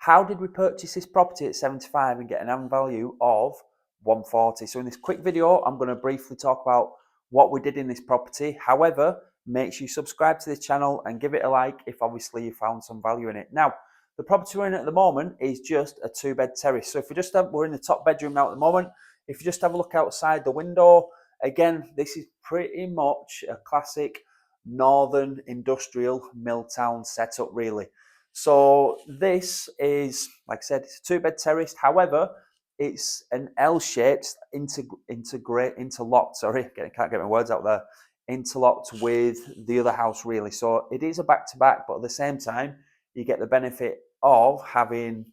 how did we purchase this property at 75 and get an AM value of 140? So in this quick video, I'm going to briefly talk about what we did in this property. However, make sure you subscribe to this channel and give it a like if obviously you found some value in it. Now, the property we're in at the moment is just a 2-bed terrace. So if we just have, we're in the top bedroom now at the moment. If you just have a look outside the window, again, this is pretty much a classic northern industrial mill town setup, really. So this is, like I said, it's a 2-bed terrace. However, it's an L-shaped interlocked. Sorry, I can't get my words out there. Interlocked with the other house, really. So it is a back-to-back, but at the same time, you get the benefit of having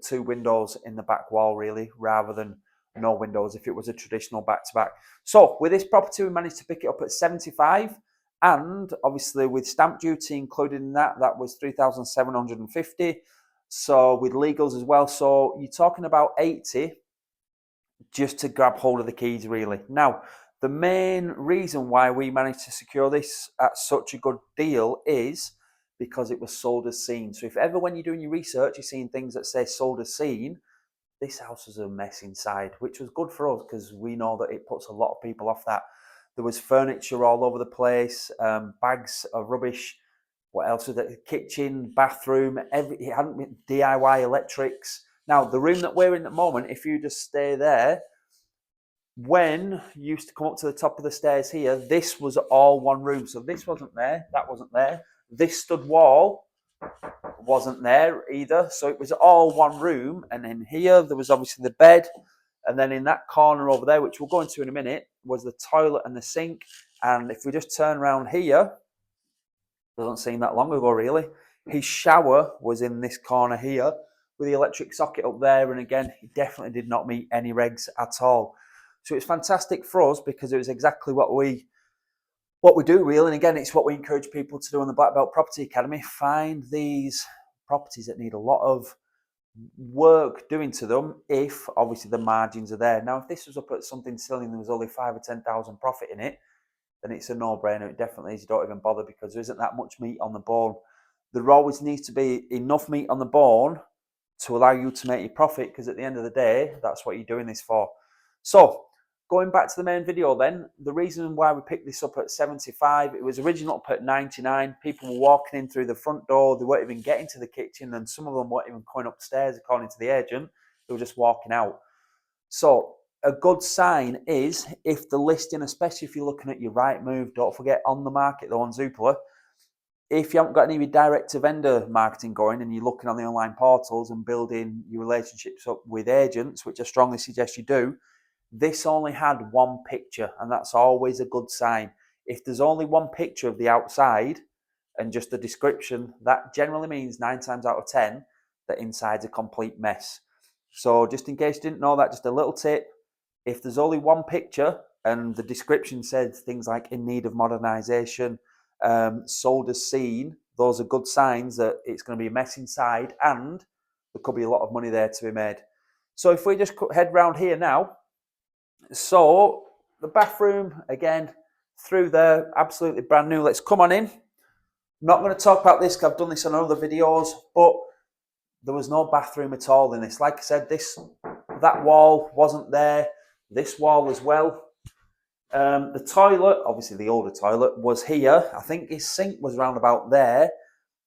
two windows in the back wall, really, rather than no windows if it was a traditional back-to-back. So with this property, we managed to pick it up at 75. And obviously with stamp duty included in that, that was 3,750. So with legals as well. So you're talking about 80 just to grab hold of the keys, really. Now, the main reason why we managed to secure this at such a good deal is because it was sold as seen. So if ever when you're doing your research, you're seeing things that say sold as seen, this house was a mess inside, which was good for us because we know that it puts a lot of people off that. There was furniture all over the place, bags of rubbish. What else was it? Kitchen, bathroom, it hadn't been DIY electrics. Now, the room that we're in at the moment, if you just stay there, when you used to come up to the top of the stairs here, this was all one room. So this wasn't there, that wasn't there. This stud wall wasn't there either. So it was all one room. And in here, there was obviously the bed. And then in that corner over there, which we'll go into in a minute, was the toilet and the sink. And if we just turn around here, doesn't seem that long ago, really. His shower was in this corner here with the electric socket up there. And again, he definitely did not meet any regs at all. So it's fantastic for us because it was exactly what we do, really. And again, it's what we encourage people to do on the Black Belt Property Academy. Find these properties that need a lot of work doing to them if obviously the margins are there. Now, if this was up at something silly and there was only 5,000 or 10,000 profit in it, then it's a no-brainer. It definitely is. You don't even bother because there isn't that much meat on the bone. There always needs to be enough meat on the bone to allow you to make your profit because at the end of the day, that's what you're doing this for. So going back to the main video then, the reason why we picked this up at 75, it was originally up at 99. People were walking in through the front door. They weren't even getting to the kitchen and some of them weren't even going upstairs according to the agent. They were just walking out. So a good sign is if the listing, especially if you're looking at your Rightmove, don't forget on the market though on Zoopla, if you haven't got any direct to vendor marketing going and you're looking on the online portals and building your relationships up with agents, which I strongly suggest you do, this only had one picture and that's always a good sign. If there's only one picture of the outside and just a description, that generally means 9 times out of 10 that inside's a complete mess. So just in case you didn't know that, just a little tip. If there's only one picture and the description said things like in need of modernisation, sold as seen, those are good signs that it's going to be a mess inside and there could be a lot of money there to be made. So if we just head round here now, so the bathroom, again, through there, absolutely brand new. Let's come on in. I'm not going to talk about this because I've done this on other videos, but there was no bathroom at all in this. Like I said, that wall wasn't there. This wall as well. The toilet, obviously the older toilet, was here. I think his sink was round about there.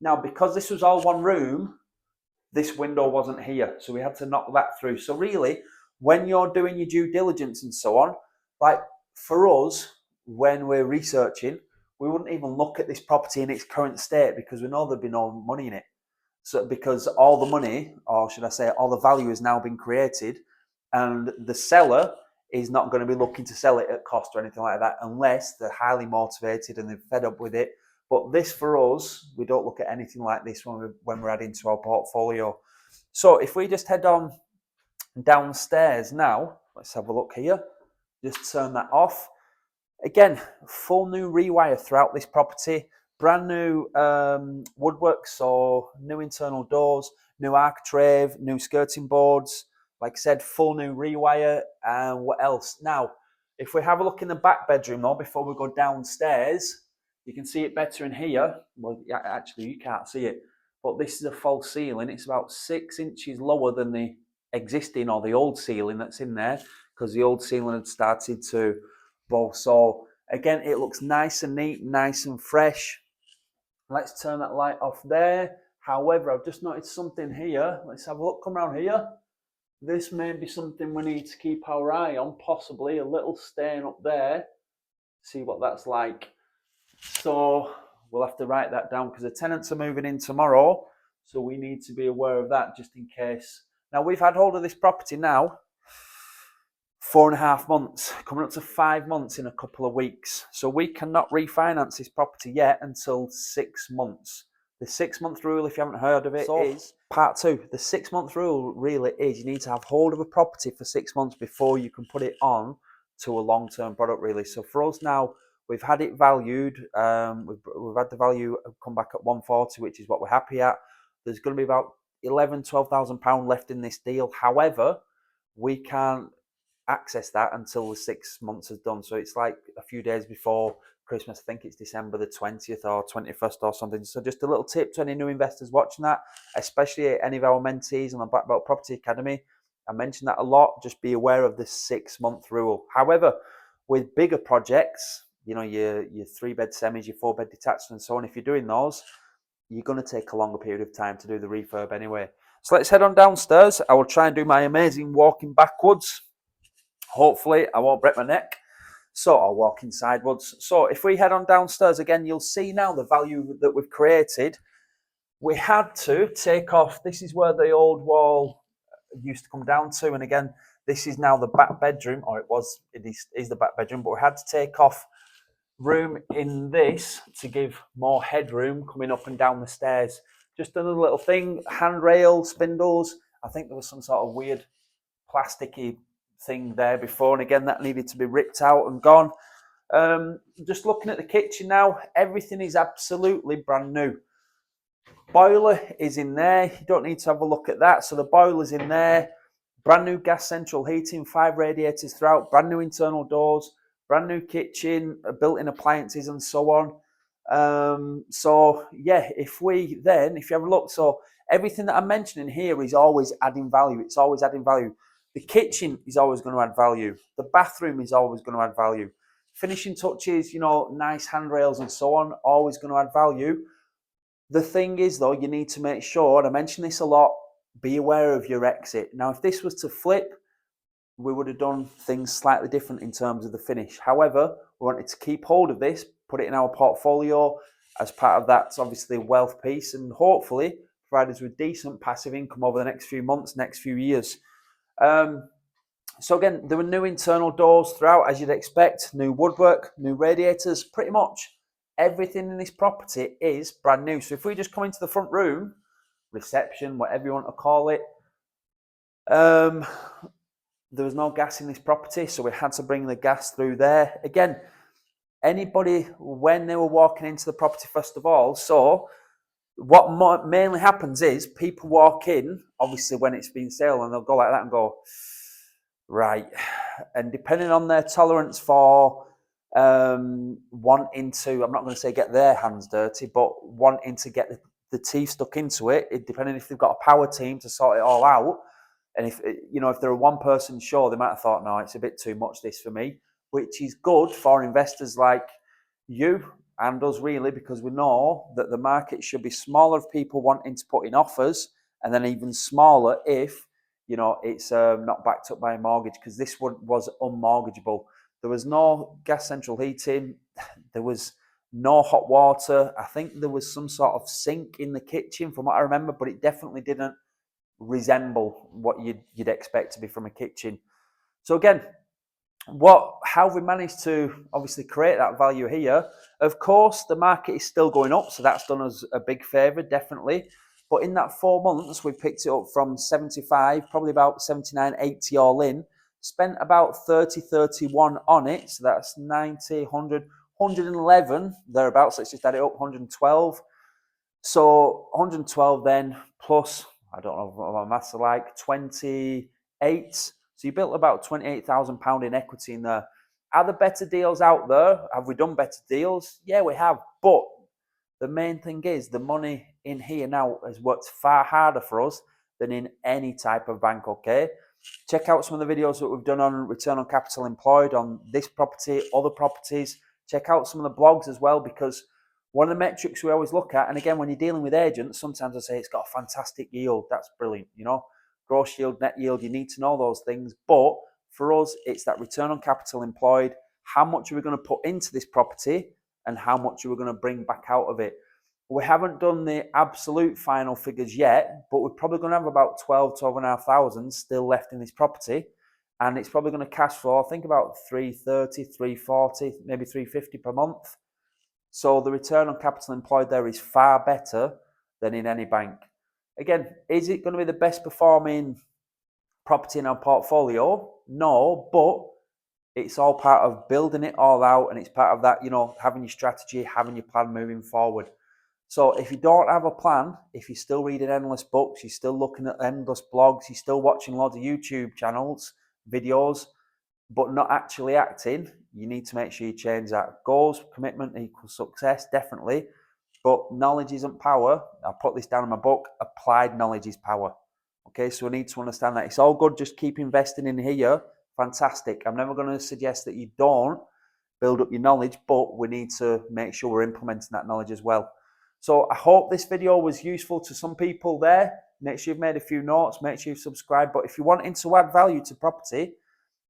Now, because this was all one room, this window wasn't here. So we had to knock that through. So really, when you're doing your due diligence and so on, like for us, when we're researching, we wouldn't even look at this property in its current state because we know there'd be no money in it. So because all the money, or should I say all the value has now been created and the seller is not going to be looking to sell it at cost or anything like that unless they're highly motivated and they're fed up with it. But this for us, we don't look at anything like this when we're adding to our portfolio. So if we just head on downstairs now, let's have a look here. Just turn that off. Again, full new rewire throughout this property. Brand new woodwork, so new internal doors, new architrave, new skirting boards. Like I said, full new rewire. And what else? Now, if we have a look in the back bedroom though, before we go downstairs, you can see it better in here. Well, actually, you can't see it. but this is a false ceiling. It's about 6 inches lower than the existing or the old ceiling that's in there, because the old ceiling had started to bow. So again, it looks nice and neat, nice and fresh. Let's turn that light off there. However, I've just noticed something here. Let's have a look, come around here. This may be something we need to keep our eye on, possibly a little stain up there. See what that's like. So we'll have to write that down because the tenants are moving in tomorrow. So we need to be aware of that just in case. Now we've had hold of this property now 4.5 months, coming up to 5 months in a couple of weeks. So we cannot refinance this property yet until 6 months. The 6-month rule, if you haven't heard of it, is part 2. The 6-month rule really is you need to have hold of a property for 6 months before you can put it on to a long-term product, really. So for us now, we've had it valued. We've had the value come back at 140, which is what we're happy at. There's going to be about £12,000 left in this deal. However, we can't access that until the 6 months is done. So it's like a few days before Christmas. I think it's December the 20th or 21st or something. So just a little tip to any new investors watching that, especially any of our mentees on the Black Belt Property Academy. I mention that a lot. Just be aware of the 6-month rule. However, with bigger projects, you know, your 3-bed semis, your 4-bed detached and so on, if you're doing those, you're going to take a longer period of time to do the refurb anyway. So let's head on downstairs. I will try and do my amazing walking backwards. Hopefully I won't break my neck. So I'll walk in sideways. So if we head on downstairs again, you'll see now the value that we've created. We had to take off, this is where the old wall used to come down to. And again, this is now the back bedroom, or it is the back bedroom, but we had to take off room in this to give more headroom coming up and down the stairs. Just another little thing, handrail, spindles. I think there was some sort of weird plasticky thing there before, and again that needed to be ripped out and gone. Just looking at the kitchen now, everything is absolutely brand new. Boiler is in there, you don't need to have a look at that. So the boiler's in there, brand new gas central heating, 5 radiators throughout, brand new internal doors, brand new kitchen, built-in appliances and so on. So yeah, if you have a look, so everything that I'm mentioning here is always adding value. It's always adding value. The kitchen is always going to add value. The bathroom is always going to add value. Finishing touches, you know, nice handrails and so on, always going to add value. The thing is, though, you need to make sure, and I mention this a lot, be aware of your exit. Now, if this was to flip, we would have done things slightly different in terms of the finish. However, we wanted to keep hold of this, put it in our portfolio as part of that, obviously, wealth piece, and hopefully provide us with decent passive income over the next few months, next few years. So again, there were new internal doors throughout, as you'd expect, new woodwork, new radiators, pretty much everything in this property is brand new. So if we just come into the front room, reception, whatever you want to call it, there was no gas in this property, so we had to bring the gas through there. Again, anybody, when they were walking into the property, first of all, so what mainly happens is people walk in, obviously when it's been sale, and they'll go like that and go, right. And depending on their tolerance for wanting to, I'm not going to say get their hands dirty, but wanting to get the teeth stuck into it, depending if they've got a power team to sort it all out. And if they're a one-person show, they might have thought, no, it's a bit too much this for me, which is good for investors like you and us, really, because we know that the market should be smaller of people wanting to put in offers, and then even smaller if it's not backed up by a mortgage, because this one was unmortgageable. There was no gas central heating. There was no hot water. I think there was some sort of sink in the kitchen from what I remember, but it definitely didn't resemble what you'd expect to be from a kitchen. So again, how have we managed to obviously create that value here? Of course, the market is still going up, so that's done us a big favour, definitely. But in that 4 months, we picked it up from 75, probably about 79, 80 all in, spent about 30, 31 on it, so that's 90, 100, 111 thereabouts. Let's just add it up, 112. So 112 then plus, I don't know what my maths are like, 28. So you built about £28,000 in equity in there. Are there better deals out there? Have we done better deals? Yeah, we have. But the main thing is the money in here now has worked far harder for us than in any type of bank, okay? Check out some of the videos that we've done on return on capital employed on this property, other properties. Check out some of the blogs as well, because one of the metrics we always look at, and again, when you're dealing with agents, sometimes I say it's got a fantastic yield. That's brilliant, you know, gross yield, net yield, you need to know those things. But for us, it's that return on capital employed. How much are we going to put into this property and how much are we going to bring back out of it? We haven't done the absolute final figures yet, but we're probably going to have about 12,500 still left in this property. And it's probably going to cash flow, I think about 330, 340, maybe 350 per month. So the return on capital employed there is far better than in any bank. Again, is it going to be the best performing property in our portfolio? No, but it's all part of building it all out, and it's part of that, you know, having your strategy, having your plan moving forward. So if you don't have a plan, if you're still reading endless books, you're still looking at endless blogs, you're still watching loads of YouTube channels, videos, but not actually acting, you need to make sure you change that. Goals, commitment equals success, definitely. But knowledge isn't power. I put this down in my book. Applied knowledge is power. Okay, so we need to understand that. It's all good, just keep investing in here. Fantastic. I'm never going to suggest that you don't build up your knowledge, but we need to make sure we're implementing that knowledge as well. So I hope this video was useful to some people there. Make sure you've made a few notes, make sure you've subscribed. But if you're wanting to add value to property,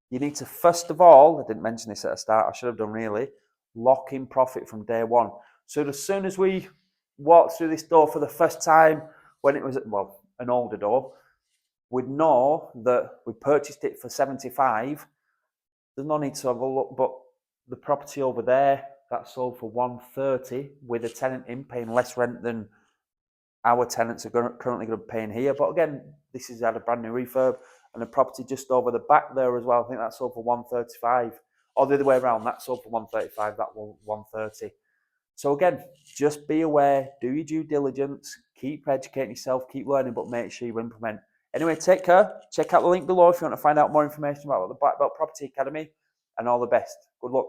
you need to, first of all, I didn't mention this at the start, I should have done really, lock in profit from day one. So as soon as we walked through this door for the first time, when it was, well, an older door, we'd know that we purchased it for 75. There's no need to have a look, but the property over there, that sold for 130 with a tenant in paying less rent than our tenants are currently going to be paying here. But again, this has had a brand new refurb, and the property just over the back there as well, I think that sold for 135. Or the other way around, that sold for 135, that was 130. So again, just be aware, do your due diligence, keep educating yourself, keep learning, but make sure you implement. Anyway, take care. Check out the link below if you want to find out more information about the Black Belt Property Academy, and all the best. Good luck.